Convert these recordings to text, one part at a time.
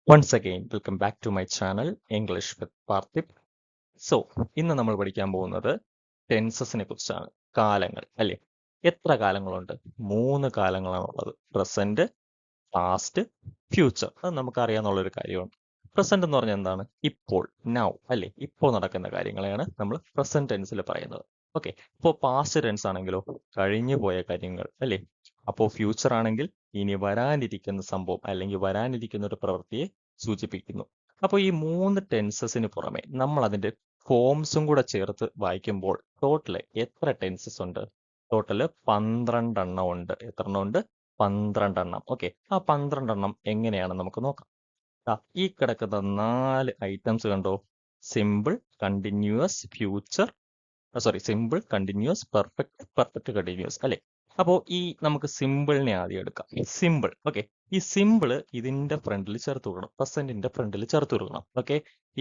Once again, welcome back to my channel English with Parthip. So ഇന്ന് നമ്മൾ പഠിക്കാൻ പോകുന്നത് ടെൻസസിനെ കുറിച്ചാണ്. കാലങ്ങൾ അല്ലേ? എത്ര കാലങ്ങളുണ്ട്? 3 കാലങ്ങളാണുള്ളത്. Present, past, future. അത് നമുക്കറിയാവുന്ന ഒരു കാര്യമാണ്. പ്രസന്റ് എന്ന് പറഞ്ഞാൽ എന്താണ്? ഇപ്പോൾ, നൗ അല്ലേ? ഇപ്പോൾ നടക്കുന്ന കാര്യങ്ങളെയാണ് നമ്മൾ പ്രസന്റ് ടെൻസിൽ പറയുന്നത്. ഓക്കെ. ഇപ്പോൾ പാസ്റ്റ് ടെൻസ് ആണെങ്കിലോ കഴിഞ്ഞു പോയ കാര്യങ്ങൾ അല്ലേ? അപ്പോൾ ഫ്യൂച്ചർ ആണെങ്കിൽ ഇനി വരാനിരിക്കുന്ന സംഭവം അല്ലെങ്കിൽ വരാനിരിക്കുന്ന ഒരു പ്രവൃത്തിയെ സൂചിപ്പിക്കുന്നു. അപ്പോൾ ഈ 3 ടെൻസസിന് പുറമെ നമ്മൾ അതിന്റെ ഫോംസും കൂടെ ചേർത്ത് വായിക്കുമ്പോൾ ടോട്ടൽ എത്ര ടെൻസസ് ഉണ്ട്? ടോട്ടൽ 12 എണ്ണം ഉണ്ട്. എത്ര എണ്ണം ഉണ്ട്? 12 എണ്ണം. ഓക്കെ. ആ 12 എണ്ണം എങ്ങനെയാണ് നമുക്ക് നോക്കാം. ഈ കിടക്കുന്ന 4 ഐറ്റംസ് കണ്ടോ? Simple, continuous, future, simple, continuous, perfect, perfect continuous അല്ലെ? അപ്പോൾ നമുക്ക് സിമ്പിളിനെ ആദ്യം എടുക്കാം. സിമ്പിൾ. ഓക്കെ. ഈ സിമ്പിൾ ഇതിന്റെ ഫ്രണ്ടിൽ ചേർത്ത് കൊടുക്കണം. പ്രസന്റിന്റെ ഫ്രണ്ടിൽ ചേർത്ത് കൊടുക്കണം. ഓക്കെ.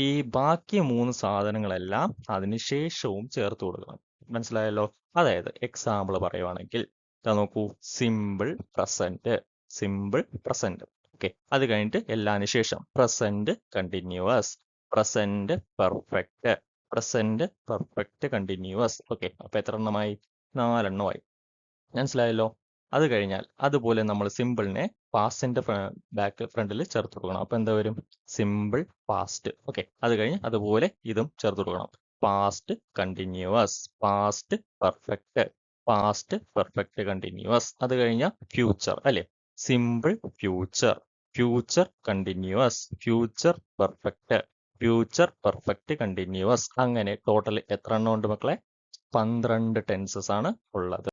ഈ ബാക്കി 3 സാധനങ്ങളെല്ലാം അതിന് ശേഷവും ചേർത്ത് കൊടുക്കണം. മനസ്സിലായല്ലോ? അതായത് എക്സാമ്പിൾ പറയുവാണെങ്കിൽ നോക്കൂ, simple present, simple present. Okay. അത് കഴിഞ്ഞിട്ട് എല്ലാതിന് ശേഷം present continuous, present perfect, present perfect continuous. Okay. അപ്പൊ എത്ര എണ്ണമായി? 4 എണ്ണമായി. മനസ്സിലായല്ലോ? അത് കഴിഞ്ഞാൽ അതുപോലെ നമ്മൾ സിമ്പിളിനെ പാസ്റ്റിന്റെ ഫ്രണ്ടിൽ ചേർത്ത് കൊടുക്കണം. അപ്പൊ എന്താ വരും? Simple past. ഓക്കെ. അത് കഴിഞ്ഞ് അതുപോലെ ഇതും ചേർത്ത് കൊടുക്കണം. Past continuous, past perfect, past perfect continuous. അത് കഴിഞ്ഞാൽ ഫ്യൂച്ചർ അല്ലെ? Simple future, future continuous, future perfect, future perfect continuous. അങ്ങനെ ടോട്ടൽ എത്ര എണ്ണം ഉണ്ട് മക്കളെ? 12 ടെൻസസ് ആണ് ഉള്ളത്.